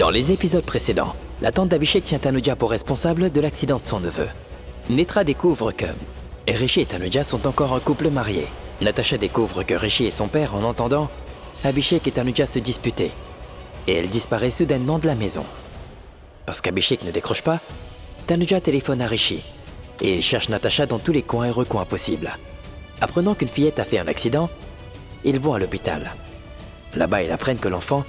Dans les épisodes précédents, la tante d'Abhishek tient Tanuja pour responsable de l'accident de son neveu. Netra découvre que Rishi et Tanuja sont encore un couple marié. Natasha découvre que Rishi est son père en entendant Abhishek et Tanuja se disputer. Et elle disparaît soudainement de la maison. Parce qu'Abhishek ne décroche pas, Tanuja téléphone à Rishi et il cherche Natasha dans tous les coins et recoins possibles. Apprenant qu'une fillette a fait un accident, ils vont à l'hôpital. Là-bas, ils apprennent que l'enfant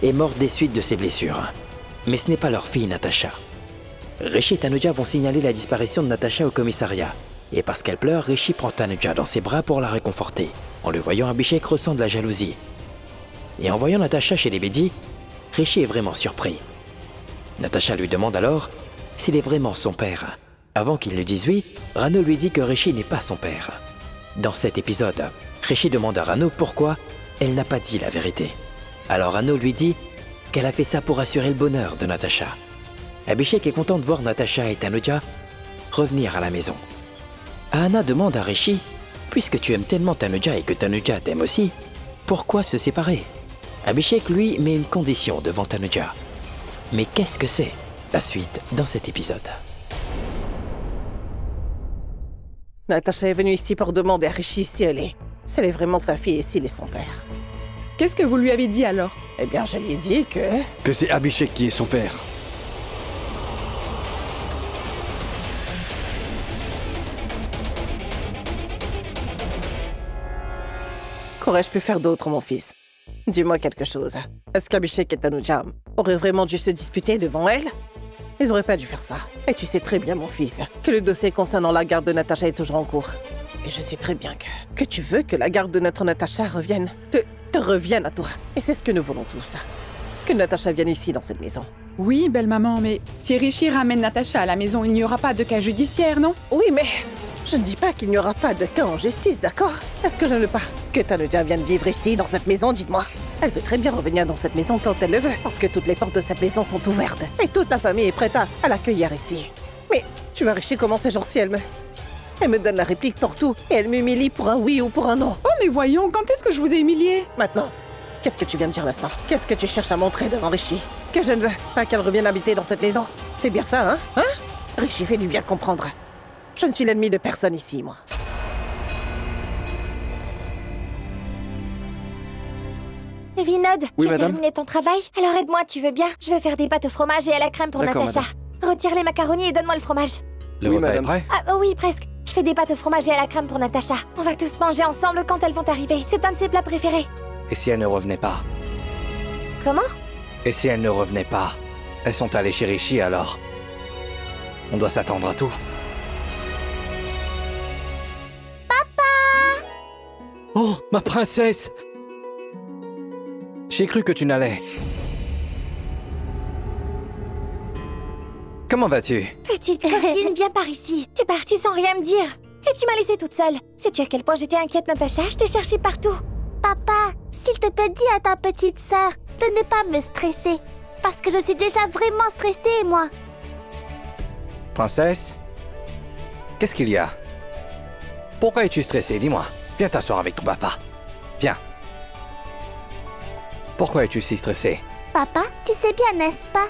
est mort des suites de ses blessures. Mais ce n'est pas leur fille, Natasha. Rishi et Tanuja vont signaler la disparition de Natasha au commissariat. Et parce qu'elle pleure, Rishi prend Tanuja dans ses bras pour la réconforter. En le voyant, Abhishek ressent de la jalousie. Et en voyant Natasha chez les Bedi, Rishi est vraiment surpris. Natasha lui demande alors s'il est vraiment son père. Avant qu'il ne dise oui, Rano lui dit que Rishi n'est pas son père. Dans cet épisode, Rishi demande à Rano pourquoi elle n'a pas dit la vérité. Alors Rano lui dit qu'elle a fait ça pour assurer le bonheur de Natasha. Abhishek est content de voir Natasha et Tanuja revenir à la maison. Ahana demande à Rishi, puisque tu aimes tellement Tanuja et que Tanuja t'aime aussi, pourquoi se séparer? Abhishek, lui, met une condition devant Tanuja. Mais qu'est-ce que c'est? La suite dans cet épisode. Natasha est venue ici pour demander à Rishi si elle est vraiment sa fille et s'il est son père. Qu'est-ce que vous lui avez dit alors? Eh bien, je lui ai dit que... Que c'est Abhishek qui est son père. Qu'aurais-je pu faire d'autre, mon fils? Dis-moi quelque chose. Est-ce qu'Abhishek et Tanuja auraient vraiment dû se disputer devant elle? Ils auraient pas dû faire ça. Et tu sais très bien, mon fils, que le dossier concernant la garde de Natasha est toujours en cours. Et je sais très bien que tu veux que la garde de notre Natasha revienne, te revienne à toi. Et c'est ce que nous voulons tous. Que Natasha vienne ici, dans cette maison. Oui, belle maman, mais si Rishi ramène Natasha à la maison, il n'y aura pas de cas judiciaire, non? Oui, mais je ne dis pas qu'il n'y aura pas de cas en justice, d'accord? Est-ce que je ne veux pas que Tanuja vienne vivre ici, dans cette maison, dites-moi? Elle peut très bien revenir dans cette maison quand elle le veut, parce que toutes les portes de cette maison sont ouvertes. Et toute la famille est prête à l'accueillir ici. Mais tu vois, Rishi, comment ces jours-ci, elle me donne la réplique pour tout, et elle m'humilie pour un oui ou pour un non. Oh, mais voyons, quand est-ce que je vous ai humilié? Maintenant, qu'est-ce que tu viens de dire l'instant? Qu'est-ce que tu cherches à montrer devant Rishi? Que je ne veux pas qu'elle revienne habiter dans cette maison. C'est bien ça, hein? Rishi, fais-lui bien comprendre. Je ne suis l'ennemi de personne ici, moi. Vinod, Oui, tu as madame. terminé ton travail? Alors aide-moi, tu veux bien? Je veux faire des pâtes au fromage et à la crème pour D'accord, Natasha. Retire les macaronis et donne-moi le fromage. Le Oui, repas est madame. prêt? Ah oui, presque. Je fais des pâtes au fromage et à la crème pour Natasha. On va tous manger ensemble quand elles vont arriver. C'est un de ses plats préférés. Et si elle ne revenait pas? Comment? Et si elle ne revenait pas? Elles sont allées chez Rishi alors. On doit s'attendre à tout. Oh, ma princesse! J'ai cru que tu n'allais. Comment vas-tu? Petite coquine, viens par ici. T'es partie sans rien me dire. Et tu m'as laissée toute seule. Sais-tu à quel point j'étais inquiète, Natasha? Je t'ai cherchée partout. Papa, s'il te plaît, dis à ta petite sœur de ne pas me stresser. Parce que je suis déjà vraiment stressée, moi. Princesse? Qu'est-ce qu'il y a? Pourquoi es-tu stressée? Dis-moi. Viens t'asseoir avec ton papa. Viens. Pourquoi es-tu si stressée? Papa, tu sais bien, n'est-ce pas,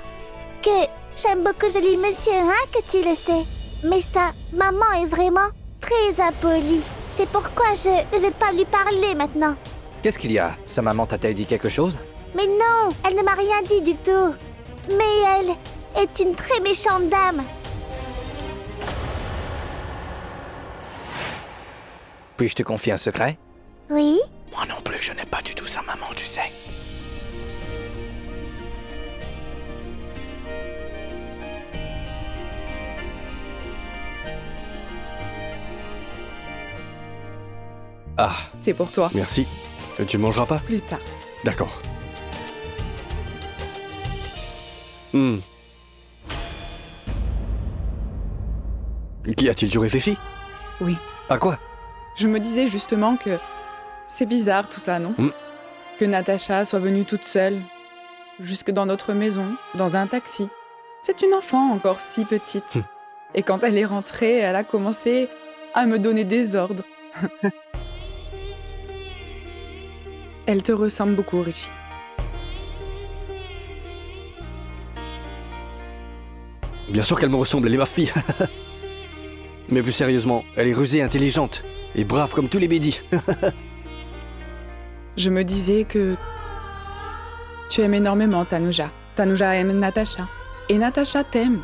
que j'aime beaucoup joli monsieur, hein, que tu le sais. Mais ça, maman est vraiment très impolie. C'est pourquoi je ne vais pas lui parler maintenant. Qu'est-ce qu'il y a? Sa maman t'a-t-elle dit quelque chose? Mais non, elle ne m'a rien dit du tout. Mais elle est une très méchante dame. Puis-je te confier un secret? Oui? Moi non plus, je n'aime pas du tout sa maman, tu sais. Ah, C'est pour toi. merci. Tu mangeras pas? Plus tard. D'accord. Qui a-t-il dû réfléchir? Oui. À quoi? Je me disais justement que c'est bizarre tout ça, non? Que Natasha soit venue toute seule, jusque dans notre maison, dans un taxi. C'est une enfant encore si petite. Et quand elle est rentrée, elle a commencé à me donner des ordres. Elle te ressemble beaucoup, Rishi. Bien sûr qu'elle me ressemble, elle est ma fille. Mais plus sérieusement, elle est rusée, intelligente et brave comme tous les bédis. Je me disais que tu aimes énormément Tanuja. Tanuja aime Natasha. Et Natasha t'aime.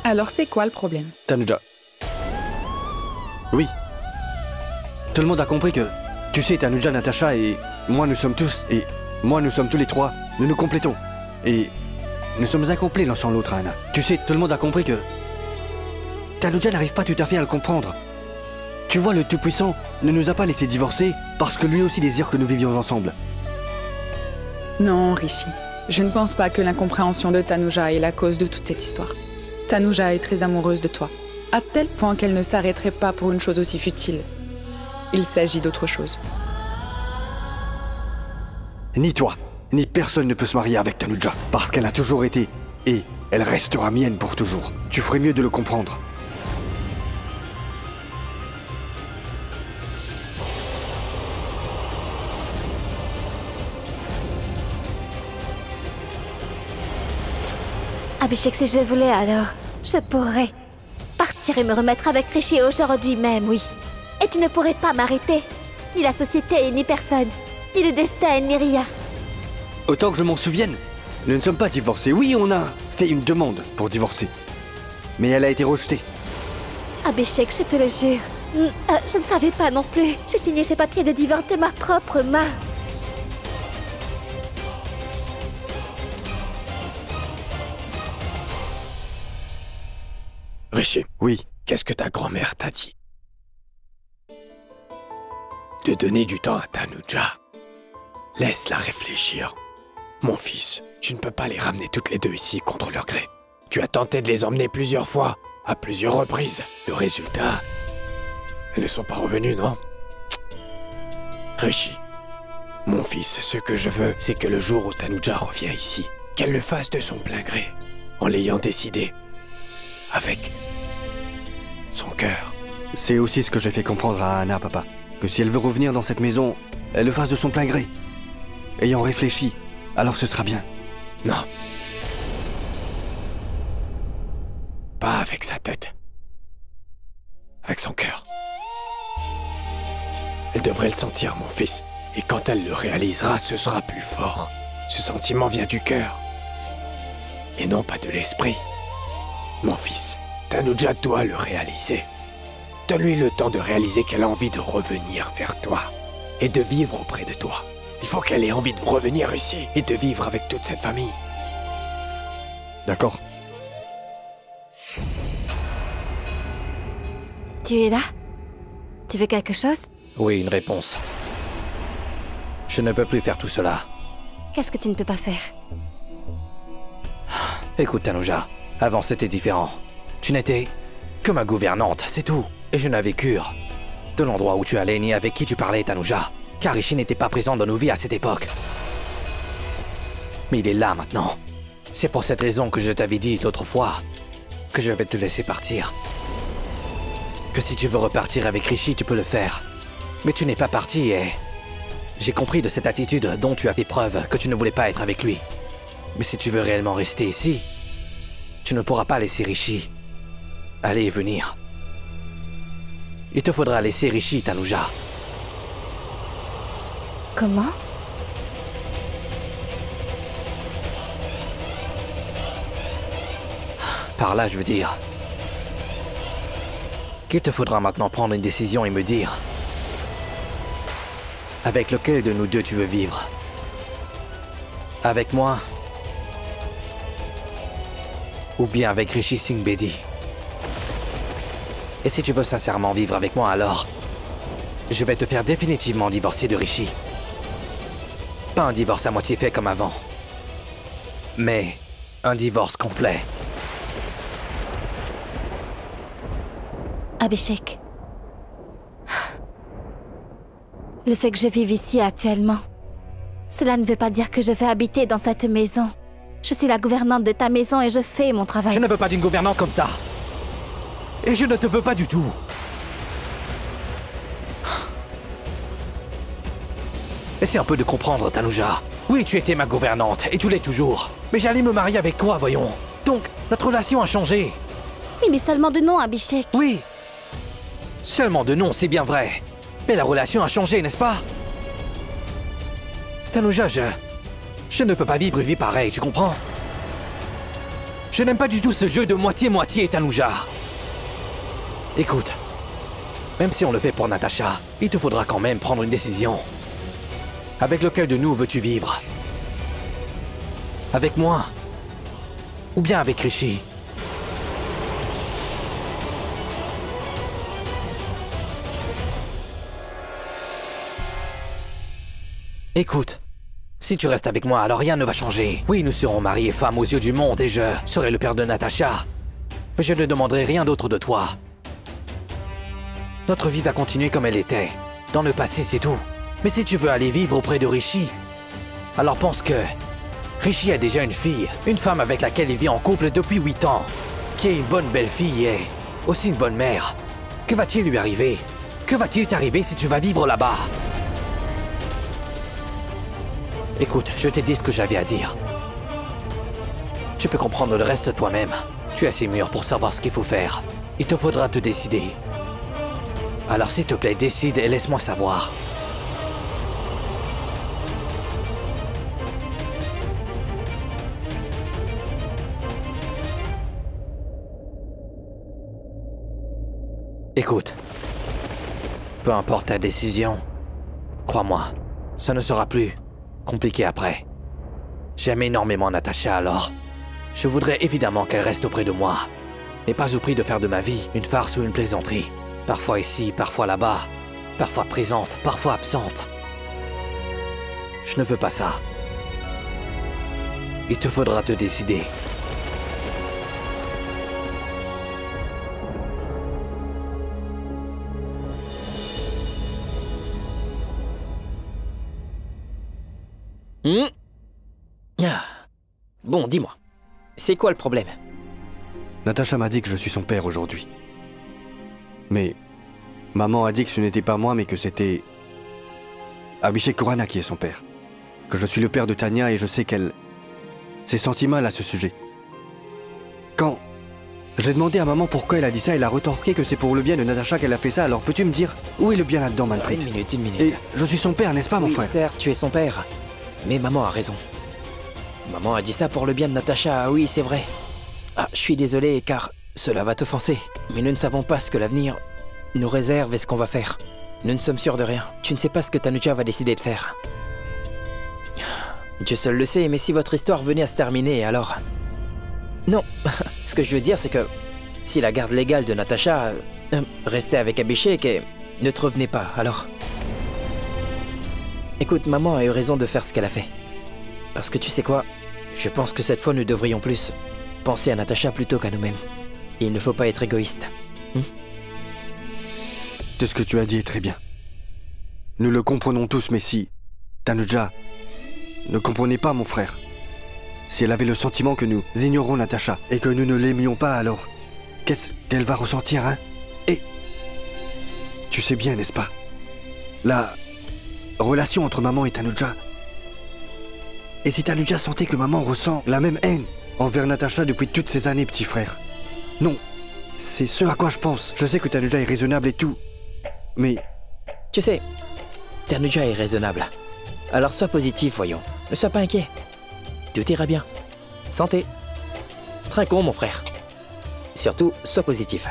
Alors c'est quoi le problème? Tanuja. Oui. Tout le monde a compris que... Tu sais, Tanuja, Natasha et moi, nous sommes tous... Et moi, nous sommes tous les trois. Nous nous complétons. Et nous sommes incomplets l'un sans l'autre, Anna. Tu sais, tout le monde a compris que... Tanuja n'arrive pas tout à fait à le comprendre. Tu vois, le Tout-Puissant ne nous a pas laissé divorcer parce que lui aussi désire que nous vivions ensemble. Non, Rishi. Je ne pense pas que l'incompréhension de Tanuja est la cause de toute cette histoire. Tanuja est très amoureuse de toi, à tel point qu'elle ne s'arrêterait pas pour une chose aussi futile. Il s'agit d'autre chose. Ni toi, ni personne ne peut se marier avec Tanuja, parce qu'elle a toujours été, et elle restera mienne pour toujours. Tu ferais mieux de le comprendre. Abhishek, si je voulais alors, je pourrais partir et me remettre avec Rishi aujourd'hui même, oui. Et tu ne pourrais pas m'arrêter. Ni la société, ni personne. Ni le destin, ni rien. Autant que je m'en souvienne, nous ne sommes pas divorcés. Oui, on a fait une demande pour divorcer. Mais elle a été rejetée. Abhishek, je te le jure. Je ne savais pas non plus. J'ai signé ces papiers de divorce de ma propre main. Rishi, Oui. qu'est-ce que ta grand-mère t'a dit? De donner du temps à Tanuja. Laisse-la réfléchir. Mon fils, tu ne peux pas les ramener toutes les deux ici contre leur gré. Tu as tenté de les emmener plusieurs fois, à plusieurs reprises. Le résultat... Elles ne sont pas revenues, non? Rishi, mon fils, ce que je veux, c'est que le jour où Tanuja revient ici, qu'elle le fasse de son plein gré, en l'ayant décidé. Avec son cœur. C'est aussi ce que j'ai fait comprendre à Anna, papa. Que si elle veut revenir dans cette maison, elle le fasse de son plein gré. Ayant réfléchi, alors ce sera bien. Non. Pas avec sa tête. Avec son cœur. Elle devrait le sentir, mon fils. Et quand elle le réalisera, ce sera plus fort. Ce sentiment vient du cœur. Et non pas de l'esprit. Mon fils, Tanuja doit le réaliser. Donne-lui le temps de réaliser qu'elle a envie de revenir vers toi et de vivre auprès de toi. Il faut qu'elle ait envie de revenir ici et de vivre avec toute cette famille. D'accord. Tu es là? Tu veux quelque chose? Oui, une réponse. Je ne peux plus faire tout cela. Qu'est-ce que tu ne peux pas faire? Écoute, Tanuja, avant c'était différent. Tu n'étais que ma gouvernante, c'est tout. Et je n'avais cure de l'endroit où tu allais ni avec qui tu parlais, Tanuja. Car Rishi n'était pas présent dans nos vies à cette époque. Mais il est là maintenant. C'est pour cette raison que je t'avais dit l'autre fois que je vais te laisser partir. Que si tu veux repartir avec Rishi, tu peux le faire. Mais tu n'es pas parti et... J'ai compris de cette attitude dont tu as fait preuve que tu ne voulais pas être avec lui. Mais si tu veux réellement rester ici, tu ne pourras pas laisser Rishi aller et venir. Il te faudra laisser Rishi, Tanuja. Comment? Par là, je veux dire qu'il te faudra maintenant prendre une décision et me dire avec lequel de nous deux tu veux vivre. Avec moi ou bien avec Rishi Singh Bedi. Et si tu veux sincèrement vivre avec moi, alors je vais te faire définitivement divorcer de Rishi. Pas un divorce à moitié fait comme avant, mais un divorce complet. Abhishek. Le fait que je vive ici actuellement, cela ne veut pas dire que je vais habiter dans cette maison. Je suis la gouvernante de ta maison et je fais mon travail. Je ne veux pas d'une gouvernante comme ça. Et je ne te veux pas du tout. Essaie un peu de comprendre, Tanuja. Oui, tu étais ma gouvernante, et tu l'es toujours. Mais j'allais me marier avec toi, voyons. Donc, notre relation a changé. Oui, mais seulement de nom, Abhishek. Oui. Seulement de nom, c'est bien vrai. Mais la relation a changé, n'est-ce pas? Tanuja, je ne peux pas vivre une vie pareille, tu comprends? Je n'aime pas du tout ce jeu de moitié-moitié, Tanuja. Écoute, même si on le fait pour Natasha, il te faudra quand même prendre une décision. Avec lequel de nous veux-tu vivre? Avec moi? Ou bien avec Rishi? Écoute, si tu restes avec moi, alors rien ne va changer. Oui, nous serons mariés femmes aux yeux du monde et je serai le père de Natasha. Mais je ne demanderai rien d'autre de toi. Notre vie va continuer comme elle était. Dans le passé, c'est tout. Mais si tu veux aller vivre auprès de Rishi, alors pense que Rishi a déjà une fille, une femme avec laquelle il vit en couple depuis 8 ans, qui est une bonne belle-fille et aussi une bonne mère. Que va-t-il lui arriver? Que va-t-il t'arriver si tu vas vivre là-bas? Écoute, je t'ai dit ce que j'avais à dire. Tu peux comprendre le reste toi-même. Tu es assez mûr pour savoir ce qu'il faut faire. Il te faudra te décider. Alors s'il te plaît, décide et laisse-moi savoir. Écoute, peu importe ta décision, crois-moi, ça ne sera plus compliqué après. J'aime énormément Natasha alors. Je voudrais évidemment qu'elle reste auprès de moi, mais pas au prix de faire de ma vie une farce ou une plaisanterie. Parfois ici, parfois là-bas, parfois présente, parfois absente. Je ne veux pas ça. Il te faudra te décider. Ah. Bon, dis-moi. C'est quoi le problème? Natasha m'a dit que je suis son père aujourd'hui. Mais maman a dit que ce n'était pas moi, mais que c'était Abhishek Khurana qui est son père. Que je suis le père de Tanya et je sais qu'elle s'est sentie mal à ce sujet. Quand j'ai demandé à maman pourquoi elle a dit ça, elle a retorqué que c'est pour le bien de Natasha qu'elle a fait ça. Alors peux-tu me dire où est le bien là-dedans, Manpreet? Une minute. Et je suis son père, n'est-ce pas, mon Oui, frère? certes, tu es son père. Mais maman a raison. Maman a dit ça pour le bien de Natasha, oui, c'est vrai. Ah, je suis désolé, car cela va t'offenser. Mais nous ne savons pas ce que l'avenir nous réserve et ce qu'on va faire. Nous ne sommes sûrs de rien. Tu ne sais pas ce que Tanuja va décider de faire. Dieu seul le sait, mais si votre histoire venait à se terminer, alors... Non, ce que je veux dire, c'est que si la garde légale de Natasha restait avec Abhishek et ne te revenait pas, alors... Écoute, maman a eu raison de faire ce qu'elle a fait. Parce que tu sais quoi? Je pense que cette fois, nous devrions plus penser à Natasha plutôt qu'à nous-mêmes. Et il ne faut pas être égoïste. Tout ce que tu as dit est très bien. Nous le comprenons tous, mais si Tanuja ne comprenait pas mon frère, si elle avait le sentiment que nous ignorons Natasha et que nous ne l'aimions pas, alors qu'est-ce qu'elle va ressentir, hein? Et tu sais bien, n'est-ce pas? La relation entre maman et Tanuja. Et si Tanuja sentait que maman ressent la même haine envers Natasha depuis toutes ces années, petit frère? Non, c'est ce à quoi je pense. Je sais que Tanuja est raisonnable et tout, mais... Tu sais, Tanuja est raisonnable. Alors sois positif, voyons. Ne sois pas inquiet. Tout ira bien. Santé. Trinquons, mon frère. Surtout, sois positif.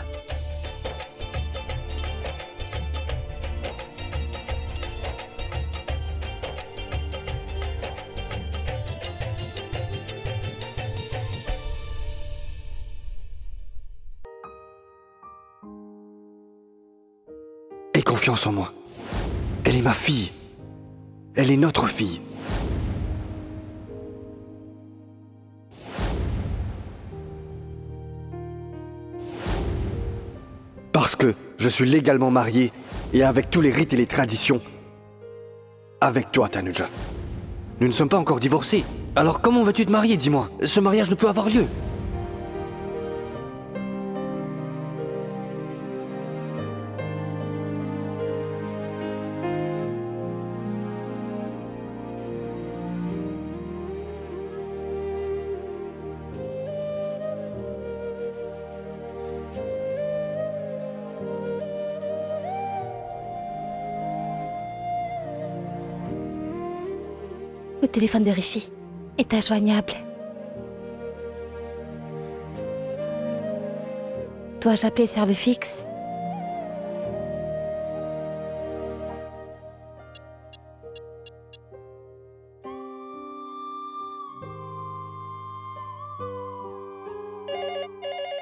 Aie confiance en moi. Elle est ma fille. Elle est notre fille. Parce que je suis légalement marié et avec tous les rites et les traditions avec toi, Tanuja. Nous ne sommes pas encore divorcés. Alors comment veux-tu te marier, dis-moi? Ce mariage ne peut avoir lieu. Le téléphone de Rishi est injoignable. Dois-je appeler sur le fixe?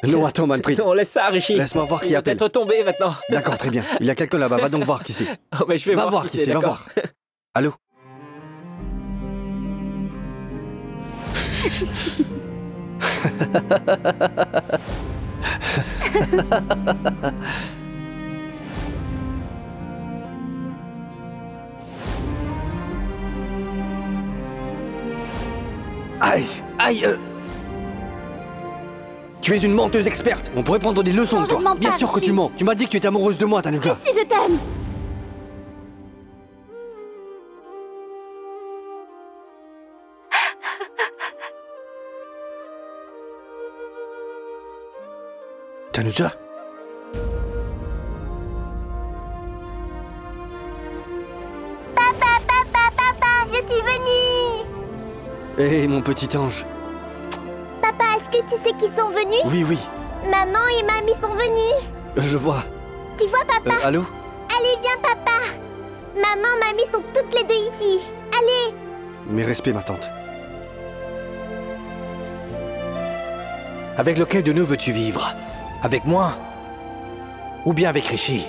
Non, attends, Manpreet. Non, laisse ça, Rishi. Laisse-moi voir qui Il va appelle. peut-être tomber maintenant. D'accord, très bien. Il y a quelqu'un là-bas. Va donc voir qui c'est. Oh, mais je vais Va voir qui qui c'est, va d'accord. voir. Allô? Aïe! Aïe! Tu es une menteuse experte. On pourrait prendre des leçons Non, de je toi. ne mens Bien pas, sûr que Rishi. tu mens. Tu m'as dit que tu étais amoureuse de moi, Tanuja. Si je t'aime! Tanuja? Papa, je suis venue. Hé, mon petit ange. Papa, est-ce que tu sais qui sont venus? Oui, oui, Maman et mamie sont venus. je vois. Tu vois, papa? Allô? Allez, viens, papa. Maman, mamie sont toutes les deux ici. Allez. Mes respects, ma tante. Avec lequel de nous veux-tu vivre? Avec moi? Ou bien avec Rishi?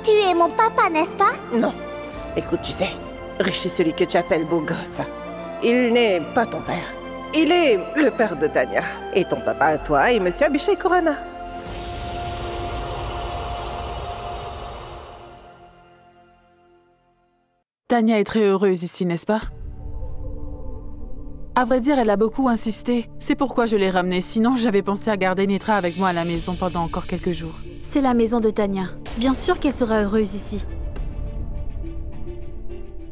Tu es mon papa, n'est-ce pas? Non. Écoute, tu sais, Rishi, celui que tu appelles beau gosse, il n'est pas ton père. Il est le père de Tanya. Et ton papa à toi est Monsieur Abhishek Khurana. Tanya est très heureuse ici, n'est-ce pas? À vrai dire, elle a beaucoup insisté. C'est pourquoi je l'ai ramenée. Sinon, j'avais pensé à garder Netra avec moi à la maison pendant encore quelques jours. C'est la maison de Tanya. Bien sûr qu'elle sera heureuse ici.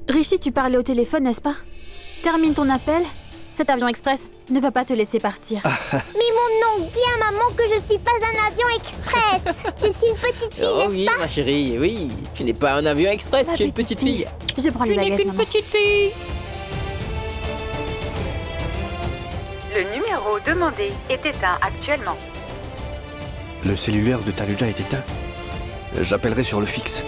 Rishi, tu parlais au téléphone, n'est-ce pas? Termine ton appel. Cet avion express ne va pas te laisser partir. Mais mon oncle dit à maman que je suis pas un avion express. Je suis une petite fille, Oh n'est-ce oui, pas? ma chérie, oui. Tu n'es pas un avion express, tu es une petite fille. Je prends les bagages, maman. fille. Le numéro demandé est éteint actuellement. Le cellulaire de Tanuja est éteint. J'appellerai sur le fixe.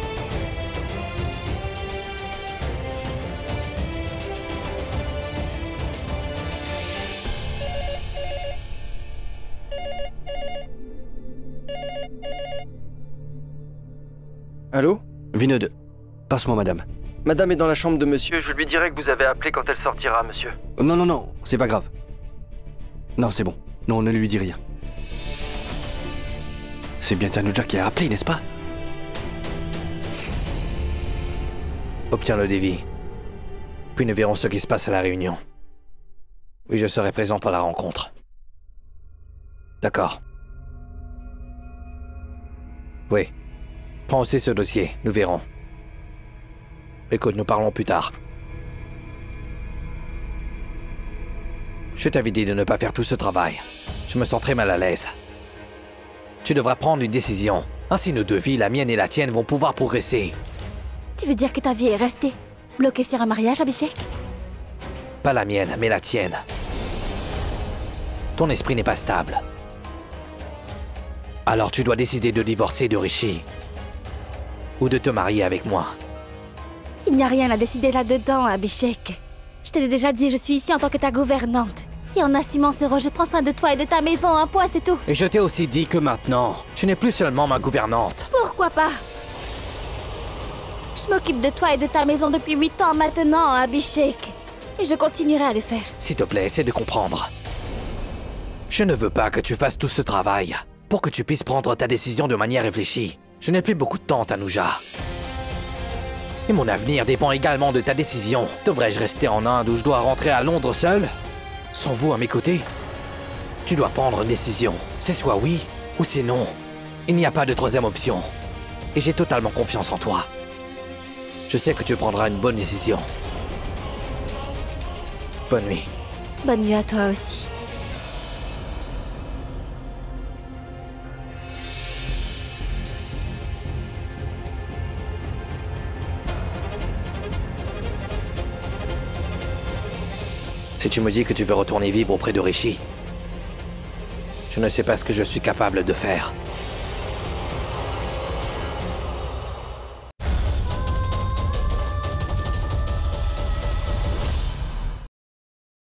Allô? Vinod, passe-moi madame. Madame est dans la chambre de monsieur, je lui dirai que vous avez appelé quand elle sortira, monsieur. Non, non, non, c'est pas grave. Non, c'est bon. Non, ne lui dis rien. C'est bien Tanuja qui a appelé, n'est-ce pas? Obtiens le devis. Puis nous verrons ce qui se passe à la réunion. Oui, je serai présent pour la rencontre. D'accord. Oui. Prends aussi ce dossier, nous verrons. Écoute, nous parlons plus tard. Je t'avais dit de ne pas faire tout ce travail. Je me sens très mal à l'aise. Tu devras prendre une décision. Ainsi nos deux vies, la mienne et la tienne, vont pouvoir progresser. Tu veux dire que ta vie est restée bloquée sur un mariage, Abhishek? Pas la mienne, mais la tienne. Ton esprit n'est pas stable. Alors tu dois décider de divorcer de Rishi. Ou de te marier avec moi. Il n'y a rien à décider là-dedans, Abhishek. Je te l'ai déjà dit, je suis ici en tant que ta gouvernante. Et en assumant ce rôle, je prends soin de toi et de ta maison, un point, c'est tout. Et je t'ai aussi dit que maintenant, tu n'es plus seulement ma gouvernante. Pourquoi pas? Je m'occupe de toi et de ta maison depuis 8 ans maintenant, Abhishek. Et je continuerai à le faire. S'il te plaît, essaie de comprendre. Je ne veux pas que tu fasses tout ce travail pour que tu puisses prendre ta décision de manière réfléchie. Je n'ai plus beaucoup de temps, Tanuja. Et mon avenir dépend également de ta décision. Devrais-je rester en Inde ou je dois rentrer à Londres seul? Sans vous à mes côtés? Tu dois prendre une décision. C'est soit oui ou c'est non. Il n'y a pas de troisième option. Et j'ai totalement confiance en toi. Je sais que tu prendras une bonne décision. Bonne nuit. Bonne nuit à toi aussi. Si tu me dis que tu veux retourner vivre auprès de Rishi, je ne sais pas ce que je suis capable de faire.